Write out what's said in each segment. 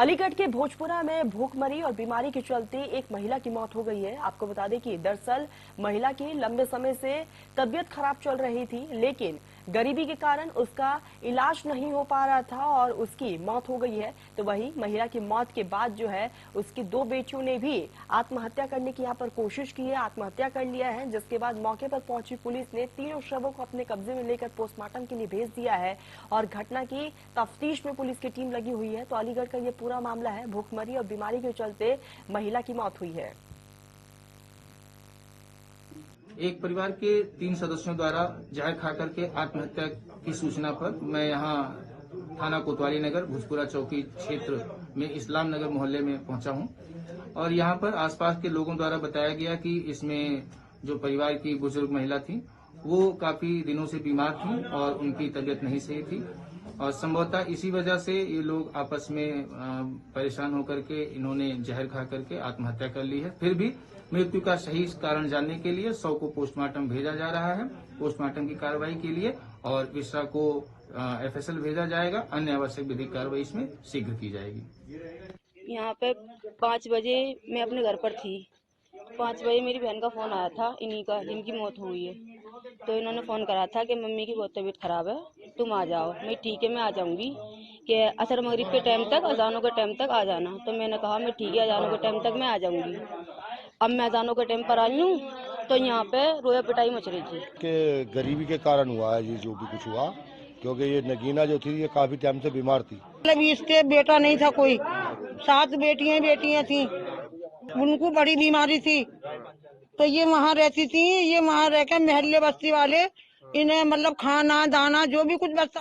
अलीगढ़ के भोजपुरा में भूखमरी और बीमारी के चलते एक महिला की मौत हो गई है। आपको बता दें कि दरअसल महिला की लंबे समय से तबीयत खराब चल रही थी, लेकिन गरीबी के कारण उसका इलाज नहीं हो पा रहा था और उसकी मौत हो गई है। तो वही महिला की मौत के बाद जो है उसकी दो बेटियों ने भी आत्महत्या करने की यहाँ पर कोशिश की है, आत्महत्या कर लिया है, जिसके बाद मौके पर पहुंची पुलिस ने तीनों शवों को अपने कब्जे में लेकर पोस्टमार्टम के लिए भेज दिया है और घटना की तफ्तीश में पुलिस की टीम लगी हुई है। तो अलीगढ़ का ये पूरा मामला है, भूखमरी और बीमारी के चलते महिला की मौत हुई है। एक परिवार के 3 सदस्यों द्वारा जहर खाकर के आत्महत्या की सूचना पर मैं यहां थाना कोतवाली नगर भोजपुरा चौकी क्षेत्र में इस्लाम नगर मोहल्ले में पहुंचा हूं और यहां पर आसपास के लोगों द्वारा बताया गया कि इसमें जो परिवार की बुजुर्ग महिला थी वो काफी दिनों से बीमार थी और उनकी तबीयत नहीं सही थी और संभवतः इसी वजह से ये लोग आपस में परेशान होकर के इन्होंने जहर खा करके आत्महत्या कर ली है। फिर भी मृत्यु का सही कारण जानने के लिए 100 को पोस्टमार्टम भेजा जा रहा है, पोस्टमार्टम की कार्रवाई के लिए, और विश्रा को एफएसएल भेजा जाएगा। अन्य आवश्यक विधिक कार्रवाई इसमें शीघ्र की जाएगी। यहाँ पे 5 बजे मैं अपने घर पर थी। 5 बजे मेरी बहन का फोन आया था, इन्हीं का जिनकी मौत हुई है। तो इन्होंने फोन करा था कि मम्मी की बहुत तबीयत खराब है, तुम आ जाओ। मैं ठीक है, मैं आ जाऊंगी कि असर मगरिब के टाइम तक, अजानों के टाइम तक आ जाना। तो मैंने कहा मैं ठीक है, अजानों के टाइम तक मैं आ जाऊंगी। अब मैं अजानों के टाइम पर आई हूँ तो यहाँ पे रोया पिटाई मच रही थी कि गरीबी के कारण हुआ है ये जो भी कुछ हुआ, क्योंकि ये नगीना जो थी ये काफी टाइम से बीमार थी। मतलब इसके बेटा नहीं था कोई, 7 बेटियां थी, उनको बड़ी बीमारी थी। तो ये वहाँ रहती थी, ये वहाँ रहकर महल्ले बस्ती वाले इन्हें मतलब खाना दाना जो भी कुछ बचता।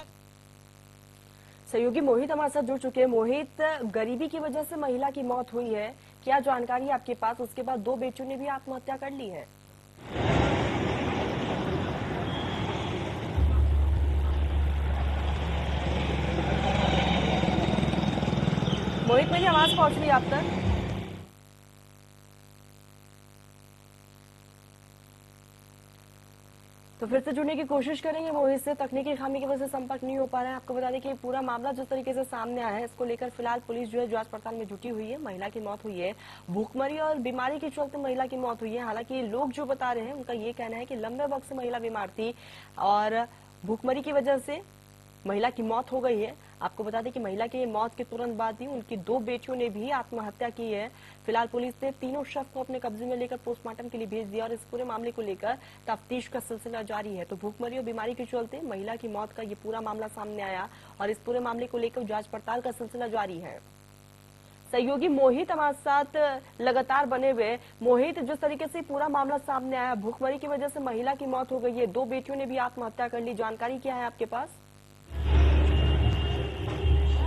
सहयोगी मोहित हमारे साथ जुड़ चुके हैं। मोहित, गरीबी की वजह से महिला की मौत हुई है, क्या जानकारी है आपके पास? उसके बाद 2 बेटियों ने भी आत्महत्या कर ली है। मोहित, मेरी आवाज पहुंच रही है आप तक? तो फिर से जुड़ने की कोशिश करेंगे मोहित से, तकनीकी खामी की वजह से संपर्क नहीं हो पा रहा है। आपको बता दें कि पूरा मामला जिस तरीके से सामने आया है, इसको लेकर फिलहाल पुलिस जो है जांच पड़ताल में जुटी हुई है। महिला की मौत हुई है, भूखमरी और बीमारी के चलते महिला की मौत हुई है। हालांकि लोग जो बता रहे हैं उनका ये कहना है कि लंबे वक्त से महिला बीमार थी और भूखमरी की वजह से महिला की मौत हो गई है। आपको बता दें कि महिला की मौत के तुरंत बाद ही उनकी 2 बेटियों ने भी आत्महत्या की है। फिलहाल पुलिस ने तीनों शव को अपने कब्जे में लेकर पोस्टमार्टम के लिए भेज दिया और इस पूरे मामले को लेकर तफ्तीश का सिलसिला जारी है। तो भूखमरी और बीमारी के चलते महिला की मौत का ये पूरा मामला सामने आया और इस पूरे मामले को लेकर जांच पड़ताल का सिलसिला जारी है। सहयोगी मोहित हमारे साथ लगातार बने हुए। मोहित, जिस तरीके से पूरा मामला सामने आया, भूखमरी की वजह से महिला की मौत हो गई है, 2 बेटियों ने भी आत्महत्या कर ली, जानकारी क्या है आपके पास?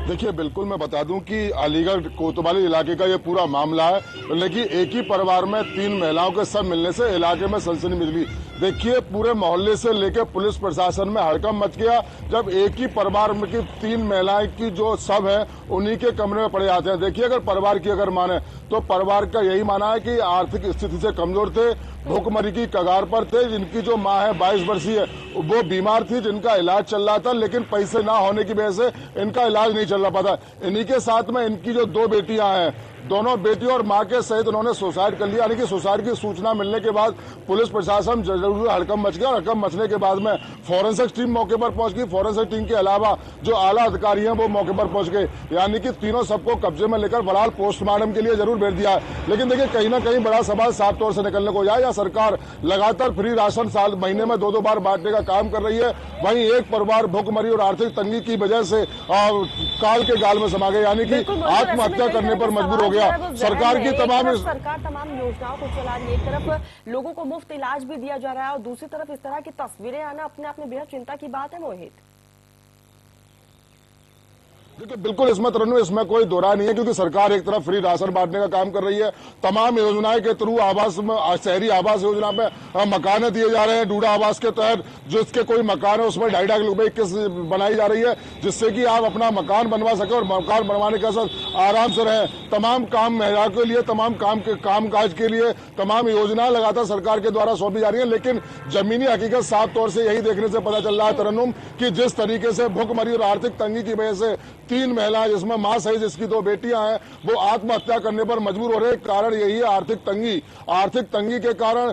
देखिए, बिल्कुल मैं बता दूं कि अलीगढ़ कोतवाली इलाके का ये पूरा मामला है, लेकिन एक ही परिवार में 3 महिलाओं के सब मिलने से इलाके में सनसनी मिली। देखिए, पूरे मोहल्ले से लेकर पुलिस प्रशासन में हड़कंप मच गया जब एक ही परिवार में की 3 महिलाएं की जो सब है उन्हीं के कमरे में पड़े जाते हैं। देखिए, अगर परिवार की अगर माने तो परिवार का यही माना है कि आर्थिक स्थिति से कमजोर थे, भूखमरी की कगार पर थे। जिनकी जो माँ है 22 वर्षीय वो बीमार थी, जिनका इलाज चल रहा था, लेकिन पैसे ना होने की वजह से इनका इलाज नहीं चल रहा पाता। इन्हीं के साथ में इनकी जो 2 बेटियां हैं, दोनों बेटियों और मां के सहित उन्होंने सुसाइड कर लिया। यानी कि सुसाइड की सूचना मिलने के बाद पुलिस प्रशासन जरूर हड़कंप मच गया। हड़कंप मचने के बाद में फॉरेंसिक टीम मौके पर पहुंच गई। फॉरेंसिक टीम के अलावा जो आला अधिकारी हैं वो मौके पर पहुंच गए। यानी कि तीनों सबको कब्जे में लेकर फिलहाल पोस्टमार्टम के लिए जरूर भेज दिया है। लेकिन देखिए, कहीं ना कहीं बड़ा सवाल साफ तौर से निकलने को आया। सरकार लगातार फ्री राशन साल महीने में 2-2 बार बांटने का काम कर रही है, वहीं एक परिवार भूखमरी और आर्थिक तंगी की वजह से काल के गाल में समा गए, यानी कि आत्महत्या करने पर मजबूर हो गया। सरकार की तमाम योजनाओं को चला रही है, एक तरफ लोगों को मुफ्त इलाज भी दिया जा रहा है और दूसरी तरफ इस तरह की तस्वीरें आना अपने आप में बेहद चिंता की बात है। मोहित, देखिए, बिल्कुल इसमें तरन्नुम, इसमें कोई दो राय नहीं है, क्योंकि सरकार एक तरफ फ्री राशन बांटने का काम कर रही है, तमाम योजनाएं के थ्रू आवास में, शहरी आवास योजना में मकान दिए जा रहे हैं। डूडा आवास के तहत जो इसके कोई मकान है उसमें 2.5 लाख रुपए किस्त बनाई जा रही है, जिससे कि आप अपना मकान बनवा सके और मकान बनवाने के साथ आराम से रहें। तमाम काम महिला के लिए, तमाम काम काज के लिए तमाम योजनाएं लगातार सरकार के द्वारा सौंपी जा रही है। लेकिन जमीनी हकीकत साफ तौर से यही देखने से पता चल रहा है तरन्नुम, कि जिस तरीके से भूखमरी और आर्थिक तंगी की वजह से तीन महिलाएं जिसमें मां सहित जिसकी 2 बेटियां हैं वो आत्महत्या करने पर मजबूर हो रहे हैं। कारण यही है आर्थिक तंगी के कारण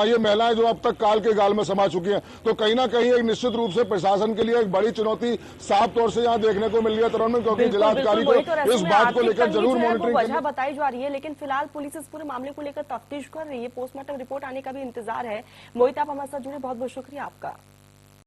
ये महिलाएं जो अब तक काल के गाल में समा चुकी हैं। तो कहीं ना कहीं एक निश्चित रूप से प्रशासन के लिए एक बड़ी चुनौती साफ तौर से यहाँ देखने को मिल रही है तरुण, क्योंकि जिलाधिकारी को इस बात को लेकर जरूर मॉनिटरिंग वजह बताई जा रही है, लेकिन फिलहाल पुलिस इस पूरे मामले को लेकर तफ्तीश कर रही है। पोस्टमार्टम रिपोर्ट आने का भी इंतजार है। मोहित, आप हमारे साथ जुड़े, बहुत बहुत शुक्रिया आपका।